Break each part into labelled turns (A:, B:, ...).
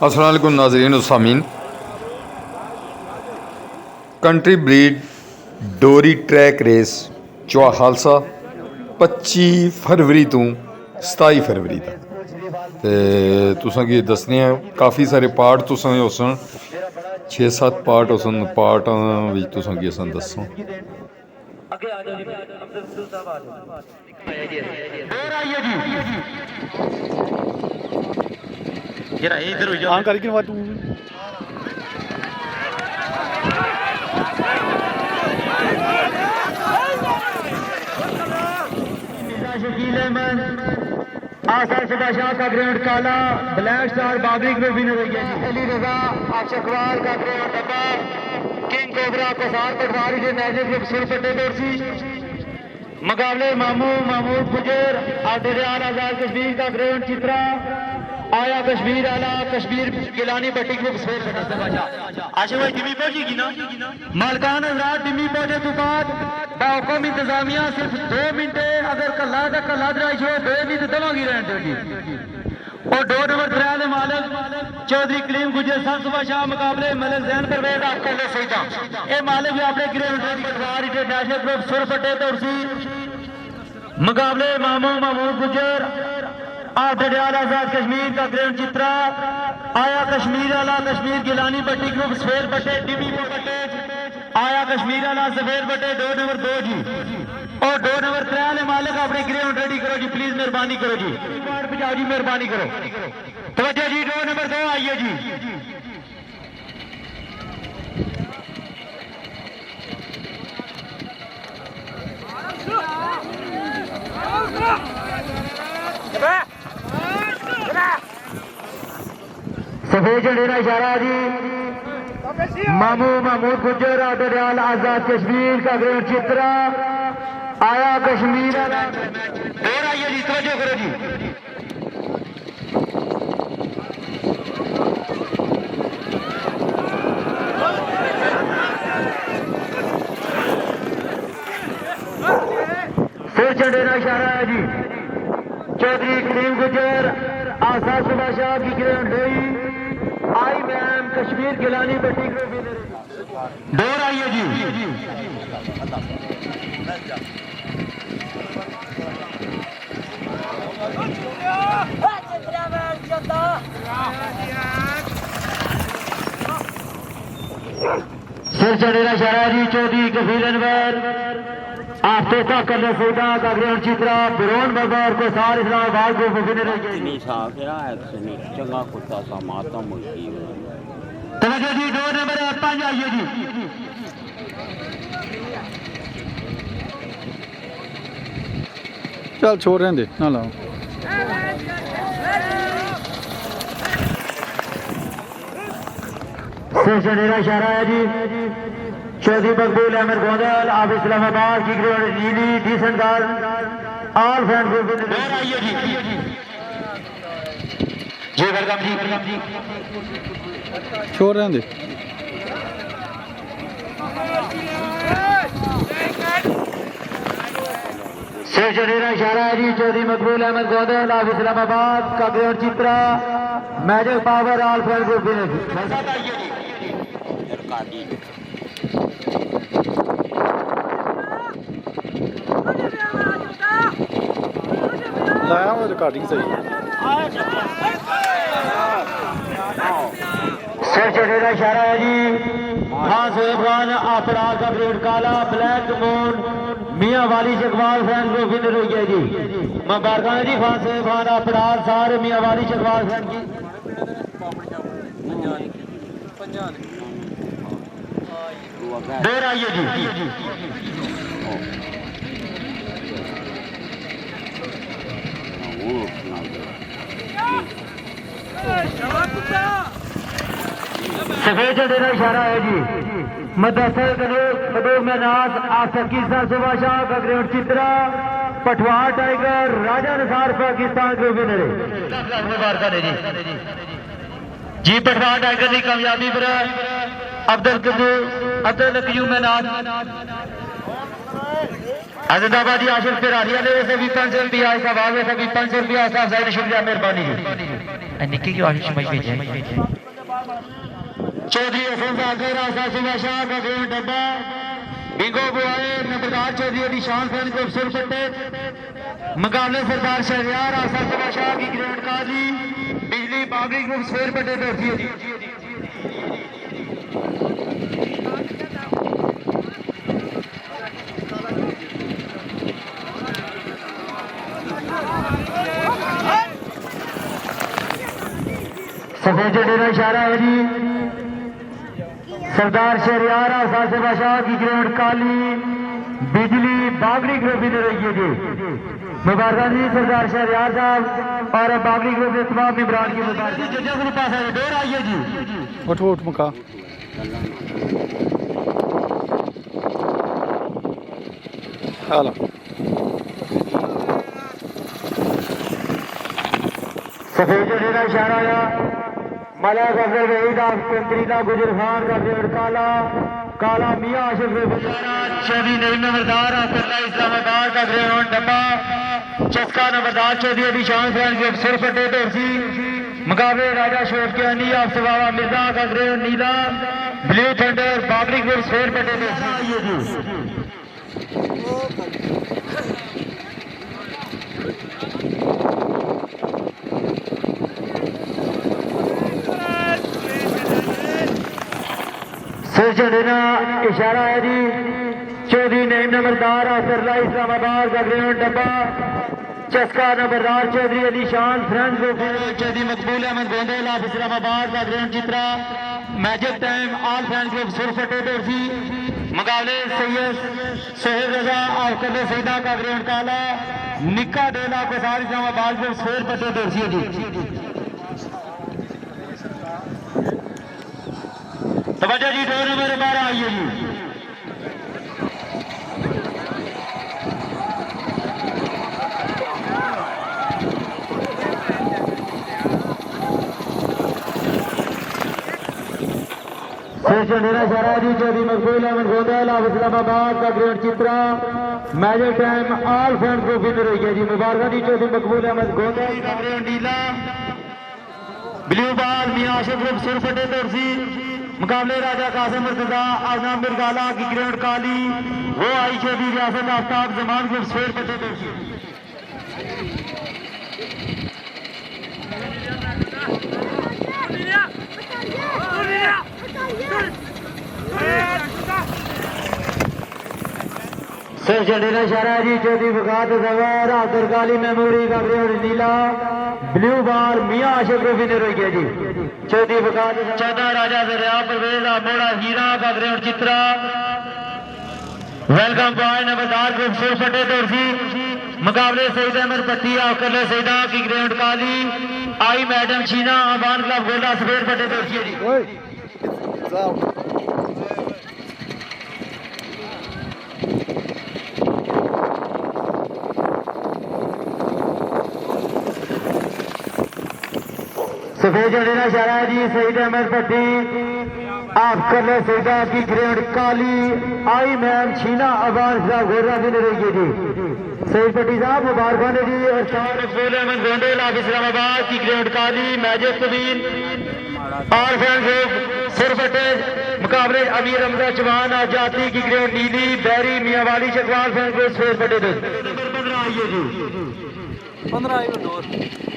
A: अस्सलाम वालेकुम नाज़रीन और सामीन। कंट्री ब्रीड डोरी ट्रैक रेस चौहा खालसा 25 फरवरी तो 27 फरवरी तक ते तुसां गी दस्सने आं। काफ़ी सारे पार्ट तुसां होसन, 6-7 पार्ट होसन। पार्टां विच तुसां गी असां दस्सां।
B: आसार शाह का ग्राउंड काला, ब्लैक स्टार बाबरी में विनर हो गया। अली रजा अक्षकवाल का ग्राउंड डब्बा, किंग कोबरा कसार पटवारी के मैजिक ग्रुप सुरपट्टे दोरसी मुकाबले मामू महमूद गुजर आदिल आजाद कश्मीर का ग्राउंड चित्रा आया कश्मीर आला कश्मीर गिलानी बट्टी ग्रुप आशा भाई टिमी पहुंचेगी ना मालकान हजरात। टिमी पहुंचे तो बाद बाहुकम इंतजामिया सिर्फ 2 मिनट अगर कला का कला दराइश हो 2 मिनट दवागी रहने और 2 नंबर 3 मालिक चौधरी कलीम गुजर सन सुबह शाह मुकाबले मलिक जैन परवेज आपके सईदा ये मालिक भी अपने ग्राउंड इंटरनेशनल ग्रुप सुरपट्टे तोरसी मुकाबले मामू महमूद गुजर आदिल आजाद कश्मीर का ग्राउंड चित्रा आया कश्मीर आला कश्मीर गिलानी बट्टी ग्रुप सफेद बट्टे टीवी बट्टे आया कश्मीर आला सफेद बट्टे 2 नंबर 2 जी और 2 नंबर 3 ने मालिक अपने ग्राउंड रेडी करो जी, प्लीज मेहरबानी करो जी, बचाओ जी, मेहरबानी करो। तवज्जो जी, 2 नंबर 2 आइए जी। सफेद झंडे का इशारा जी। मामू महमूद गुजर आदिल आजाद कश्मीर का ग्राउंड चित्रा आया कश्मीर और आइए जी, तवज्जो करो जी। फिर झंडे का इशारा है जी। चौधरी कलीम गुजर आसाद सुबह शाह की ग्राउंड हुई आई मैम कश्मीर गिलानी बट्टी डोर आइए जी। सिर चढ़ेरा शरा जी। चौधरी कफील अनवर आफ्ते तक करने सौदा का ग्राउंड चित्रा बिरोन बाजार को सार इस्लामाबाद को विनर हो गए।
C: चंगा कुत्ता सा माता मुल्की
B: तवज्जो जी, 2 नंबर 5 आइए जी।
D: चल छोड़ रहे ना लाओ।
B: चढ़ेरा इशारा है जी। चौधरी मकबूल अहमद गोंदल आप इस्लामाबाद की ग्राउंड नीली decent guard all fan group आइए जी। जी वेलकम जी।
D: छोड़ रहे दे।
B: शेख चढ़ेरा इशारा है जी। चौधरी मकबूल अहमद गोंदल आप इस्लामाबाद का ground Chitra magic power all fan group
D: लाया वो रिकॉर्डिंग सही
B: शेख चढ़ेरा इशारा है जी। खान सोहेब खान अपराध का ग्रेड काला ब्लैक मून मियाँ वाली शकवाल फैन को विनर हो गया जी। मुबारक जी खान सोहेब खान अपराध सारे मियाँ वाली शकवाल फैन की डोर आइए जी। सफेद चढ़ेरा इशारा है जी। मदसर कदूर में नाज आसकीसा सुबह शाह का ग्राउंड चित्रा पठवार टाइगर राजा निसार पाकिस्तान के विनर है जी। पठवार टाइगर की कामयाबी पर अब्दुल कयूम में नाज अजदाबादी आशिफ फिरारिया ने वैसे भी 500 रुपया आयसा बाग वैसे भी 500 रुपया साहब शुक्रिया मेहरबानी।
E: निक्की की आशीष भाई भेजे
B: चौधरी हसन सागर आशा सुबह शाह का ग्रेड डब्बा बिंगो बुआए नंबरदार चौधरी अली शान फैन को सुर पट्टे मुकाबले सरदार शहरियार आशा सुबह शाह की ग्रेड काजी बिजली बाबरी ग्रुप शेर पट्टे दौड़ती है सफेद झंडे का इशारा है जी सरदार शहरियार आशा सुबह शाह की ग्रेड काली बिजली बाबरी ग्रुप भी रही है जी मुबारक जी सरदार शहरियार साहब और बाबरी ग्रुप के तमाम इमरान की मुबारक जजा ग्रुप पास है डोर आई है जी
D: उठ उठ मुका हाला
B: सफेद झंडे का इशारा आया मलक अफजल वहीद कंत्रीला गुजर खान का ग्रेड काला काला मियां आशिफ चौधरी नई नंबरदार असरला इस्लामाबाद का ग्रेड डब्बा चस्का नंबरदार चौधरी अली शान फैन के सिर फटे डोरसी मुकाबले राजा शोक के अनी अफसवावा मिर्जा का ग्रेड नीला ब्लू थंडर बाबरी ग्रुप शेर फटे डोरसी सिर झंडेना इशारा है जी चौधरी नईम नंबरदार असरला इस्लामाबाद का ग्रेड डब्बा चस्का नंबरदार चौधरी अली शान friend group Chaudhary Maqbool Ahmad गोंदेल of Islamabad का grade Chitra magic time all friend group सुर फटे डोरसी मुकाबले सैयद सोहेब रजा और कबे सईदा का ग्रेड काला निक्का डेला को सारी इस्लामाबाद ग्रुप सुर फटे डोरसी जी तवज्जो जी डोर नंबर 12 आइए जी झंडेरा शहरा जी चौधरी मकबूल अहमद गोंदेल ऑफ इस्लामाबाद का grade Chitra magic time all friend group winner रही है जी मुबारक जी चौधरी मकबूल अहमद गोंदेल का ग्रेड नीला ब्लू बॉल मियां आशिफ ग्रुप सुर फटे दौरसी मुकाबले राजा कासिम मुर्तजा आजम बिरगाला की ग्रेड काली वो आई चौधरी रियासत आफ्ताब जमान ग्रुप शेर फटे दौरसी सिर झंडेरा इशारा जी चौधरी वकात जवार अब्दुल काली मेमोरी का ग्रेड नीला ब्लू बार मियां आशिफ ग्रुप विनर हो गया जी चौधरी वकात 14 राजा दरिया परवेज मोड़ा हीरा का ग्रेड चित्रा वेलकम बॉय नंबरदार ग्रुप सुर फटे दौरसी मुकाबले सईद अहमद पट्टी आकरले सईदा की ग्रेड काली आई मैडम चीना आबान क्लब गोला सफेद फटे दौरसी जी सफेद झंडेना इशारा है जी सईद अहमद पट्टी आप कर ले सईदा की ग्रेड काली आई मैम छीना अबान साहब गोरा भी नहीं रही जी सईद पट्टी साहब मुबारक जी और मकबूल अहमद गोंडेल ऑफ इस्लामाबाद की ग्रेड काली मैजिक कबीर और फैन ग्रुप सिर फटे मुकाबले अमीर हमजा चौहान आजादी की ग्रेड नीली बैरी मियावाली चकवाल फैन ग्रुप सिर फटे 15 आइए जी
D: 15 आइए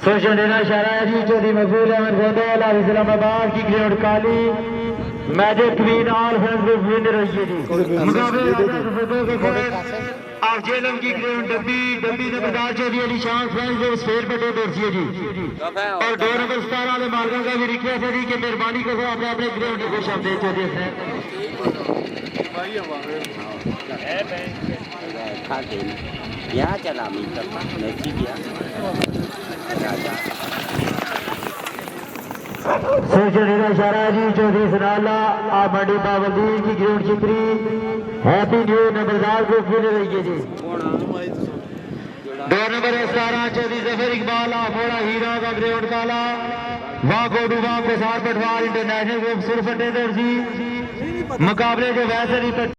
D: डोर
B: झंडेना इशारा है जी चौधरी मकबूल अहमद गोंदेल ऑफ इस्लामाबाद की ग्रेड काली magic queen all fan group winner रही है जी मुकाबले आप जेलम की ग्रेड डब्बी नंबरदार चौधरी अली शान फैन ग्रुप स्पेर पटे दौरसी है जी और 2 नंबर 17 वाले मार्गों का भी रिक्वेस्ट है जी कि मेहरबानी करो अपने अपने ग्रेड को शब्द दे चौधरी
C: यहाँ चला मिलता नहीं किया
B: सिर झंडेरा इशारा है जी चौधरी सनाला आप मंडी पाबंदी की ग्रेड चित्री हैप्पी न्यू नंबरदार ग्रुप विनर रही है जी 2 नंबर 17 चौधरी जफर इकबाल मोड़ा हीरा का ग्रेड काला वाह गोडू वाह प्रसार पटवार इंटरनेशनल ग्रुप सुर फटे दौरसी मुकाबले के वैसे ही